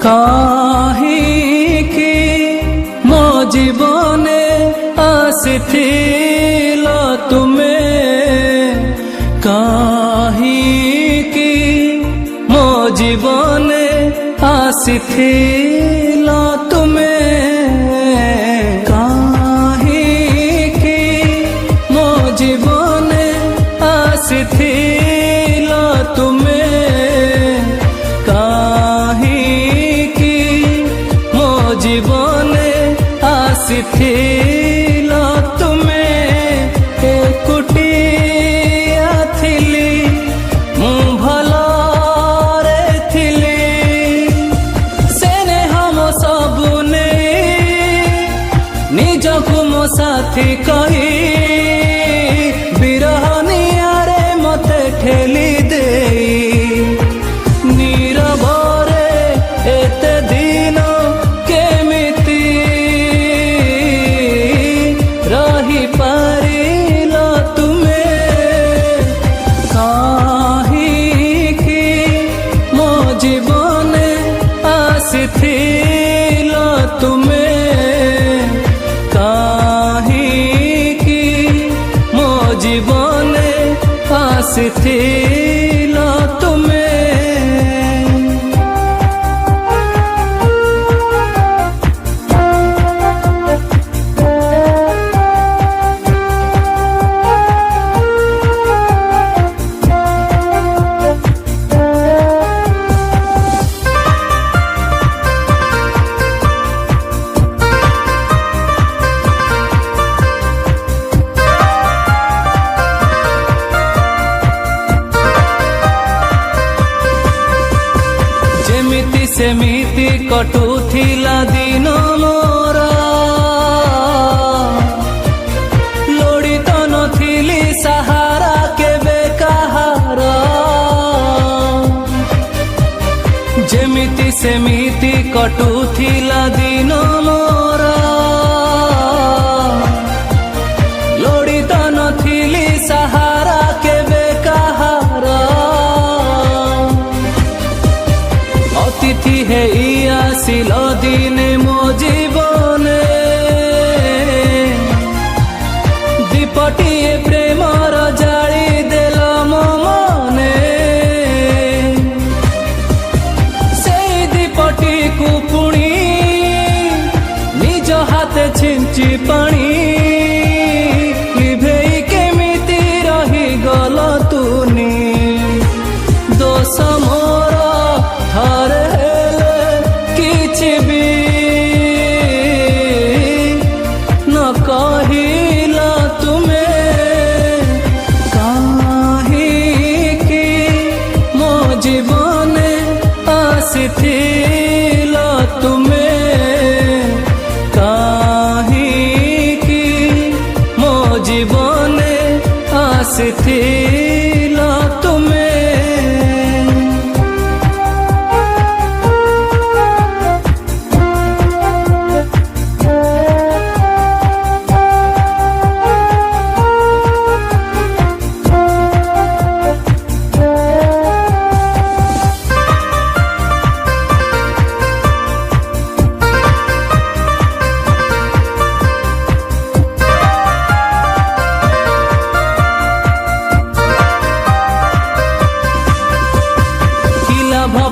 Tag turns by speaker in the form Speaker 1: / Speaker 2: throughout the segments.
Speaker 1: काहीकि मो जीवने आसिथिल तुमे काहीकि मो जीवने आसिथिल तुमे काहीकि मो जीवने आसिथिल तुमे काहीकि मो जीवने आसिथिल तुमे एकुटिया थिली मु भलरे थिली सेने हम सबने निजकु मो साथी कही बिरहनियारे मते ठेली देई नीरवरे एते दिन केमिति रही पारिल तुमे काहीकि मो जीवने आसिथिल तुमे काहीकि मो जीवने आसिथिल तुमे जेमिति सेमिति कटुथिला दिन मोर लोड़ी तो नथिली सहारा केबे कहार जेमिति सेमिति कटुथिला दिन मोर लोड़ी तो नथिली सहारा केबे कहार अतिथि हे आसिल दिने मो जीवने दीपटिए प्रेमर जाली देल मो मने से दीपटी को पुणी निज हाथे छिंची पानी लिभेई केमिति रही गल तुनी दोष मोर थरे हेले किछि भी न कहिल तुमे काहीकि मो जीवने आसिथिल तुमे काहीकि मो जीवने आसिथिल तुमे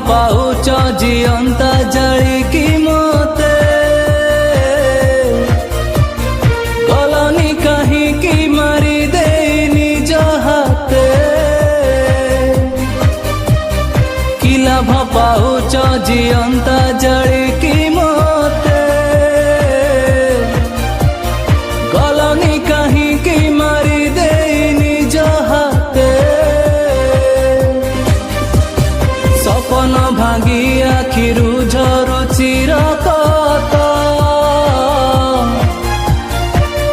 Speaker 1: पाउच जियंता जालिकी मते गलनी काहीकि मारी देई निज हाथे कि लाभ पाउच जियंता जालिकी मते गलनी काहीकि मारी देई निज हाथे सपन भांगी आखिरु झरुची रक्त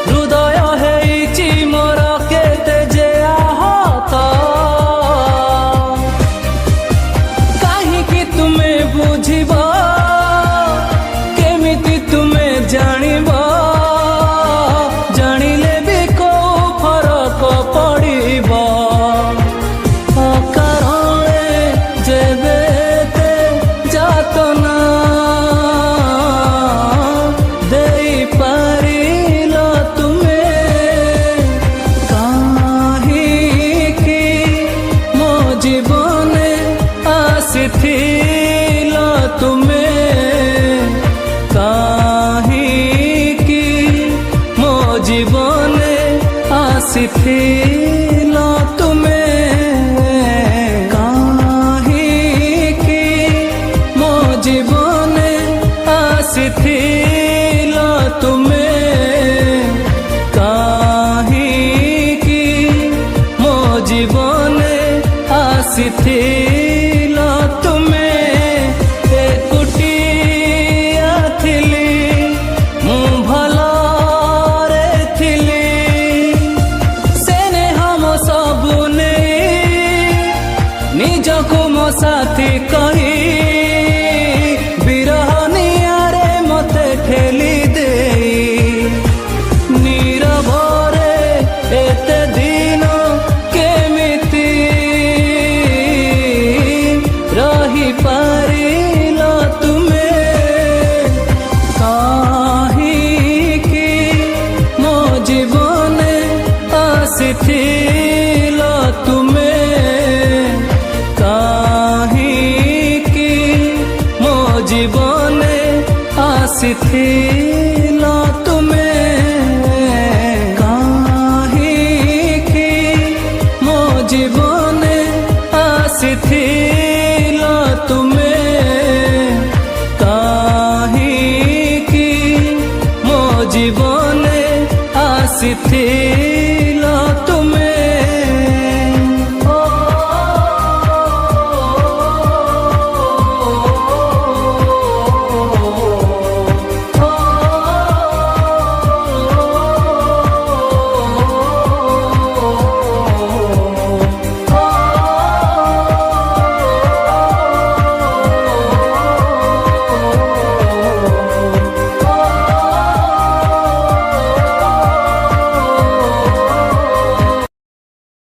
Speaker 1: हृदय हेइची मोर केते जे आहत काहीकि तुमे बुझिब ଆସିଥିଲ ତୁମେ କାହିଁକି ମୋ ଜୀବନେ ଆସିଥିଲ ତୁମେ କାହିଁକି ମୋ ଜୀବନେ ଆସିଥିଲ ତୁମେ ଏକୁଟିଆ ଥିଲି ମୁଁ ଭଲରେ ଥିଲି ସ୍ନେହ ମୋ ସବୁ ନେଇ ନିଜକୁ ମୋ ସାଥୀ କହି ବିରହ ନିଆଁରେ ମୋତେ ଠେଲି ଦେଇ ନୀରବରେ ଏତେ ଦିନ କେମିତି ରହିପାରିଲ ତୁମେ କାହିଁକି ମୋ ଜୀବନେ ଆସିଥିଲ ତୁମେ କାହିଁକି ମୋ ଜୀବନେ ଆସିଥିଲ